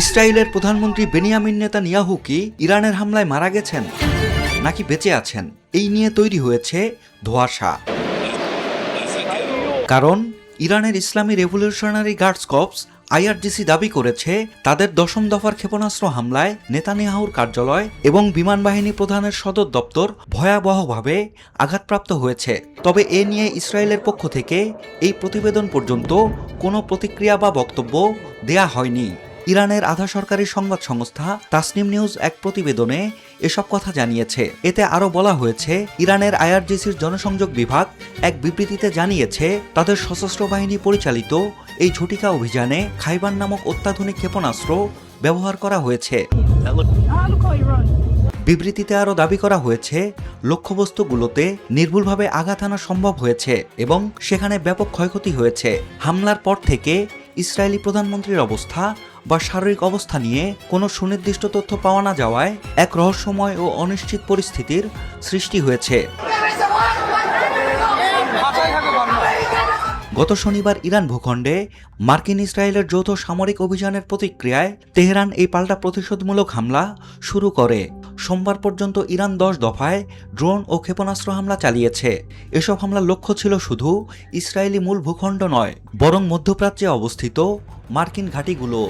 ইসরায়েলের প্রধানমন্ত্রী Benjamin Netanyahu কি ইরানের হামলায় মারা গেছেন নাকি বেঁচে আছেন, এই নিয়ে তৈরি হয়েছে ধোঁয়াশা। কারণ ইরানের ইসলামী রেভলিউশনারি গার্ডস কর্পস IRGC দাবি করেছে তাদের 10ম দফার ক্ষেপণাস্ত্র হামলায় নেতানিয়াহুর কার্যালয় এবং বিমান বাহিনী প্রধানের সদর দপ্তর ভয়াবহভাবে আঘাতপ্রাপ্ত হয়েছে। তবে এ নিয়ে ইসরায়েলের পক্ষ থেকে এই প্রতিবেদন পর্যন্ত কোনো প্রতিক্রিয়া বা বক্তব্য দেয়া হয়নি। ইরানের আধা সরকারি সংবাদ সংস্থা তাসনিম নিউজ এক প্রতিবেদনে এসব কথা জানিয়েছে। এতে আরও বলা হয়েছে, ইরানের IRGCর জনসংযোগ বিভাগ এক বিবৃতিতে জানিয়েছে তাদের সশস্ত্র বাহিনী পরিচালিত এই ঝটিকা অভিযানে খাইবার নামক অত্যাধুনিক ক্ষেপণাস্ত্র ব্যবহার করা হয়েছে। বিবৃতিতে আরও দাবি করা হয়েছে লক্ষ্যবস্তুগুলোতে নির্ভুলভাবে আঘাত আনা সম্ভব হয়েছে এবং সেখানে ব্যাপক ক্ষয়ক্ষতি হয়েছে। হামলার পর থেকে ইসরায়েলি প্রধানমন্ত্রীর অবস্থা বা শারীরিক অবস্থা নিয়ে কোনো সুনির্দিষ্ট তথ্য পাওয়া না যাওয়ায় এক রহস্যময় ও অনিশ্চিত পরিস্থিতির সৃষ্টি হয়েছে। গত শনিবার ইরান ভূখণ্ডে মার্কিন ইসরায়েলের যৌথ সামরিক অভিযানের প্রতিক্রিয়ায় তেহরান এই পাল্টা প্রতিশোধমূলক হামলা শুরু করে। সোমবার পর্যন্ত ইরান 10 দফায় ড্রোন ও ক্ষেপণাস্ত্র হামলা চালিয়েছে। এসব হামলার লক্ষ্য ছিল শুধু ইসরায়েলি মূল ভূখণ্ড নয়, বরং মধ্যপ্রাচ্যে অবস্থিত মার্কিন ঘাঁটিগুলো।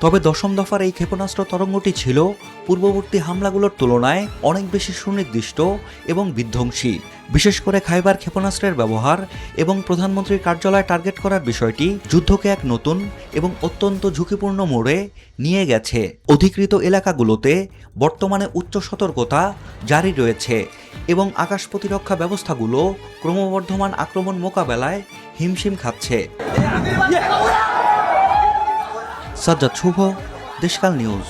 তবে 10ম দফার এই ক্ষেপণাস্ত্র তরঙ্গটি ছিল পূর্ববর্তী হামলাগুলোর তুলনায় অনেক বেশি সুনির্দিষ্ট এবং বিধ্বংসী। বিশেষ করে খাইবার ক্ষেপণাস্ত্রের ব্যবহার এবং প্রধানমন্ত্রীর কার্যালয় টার্গেট করার বিষয়টি যুদ্ধকে এক নতুন এবং অত্যন্ত ঝুঁকিপূর্ণ মোড়ে নিয়ে গেছে। অধিকৃত এলাকাগুলোতে বর্তমানে উচ্চ সতর্কতা জারি রয়েছে এবং আকাশ প্রতিরক্ষা ব্যবস্থাগুলো ক্রমবর্ধমান আক্রমণ মোকাবেলায় হিমশিম খাচ্ছে। সাজ্জাদ শুভ, দেশকাল নিউজ।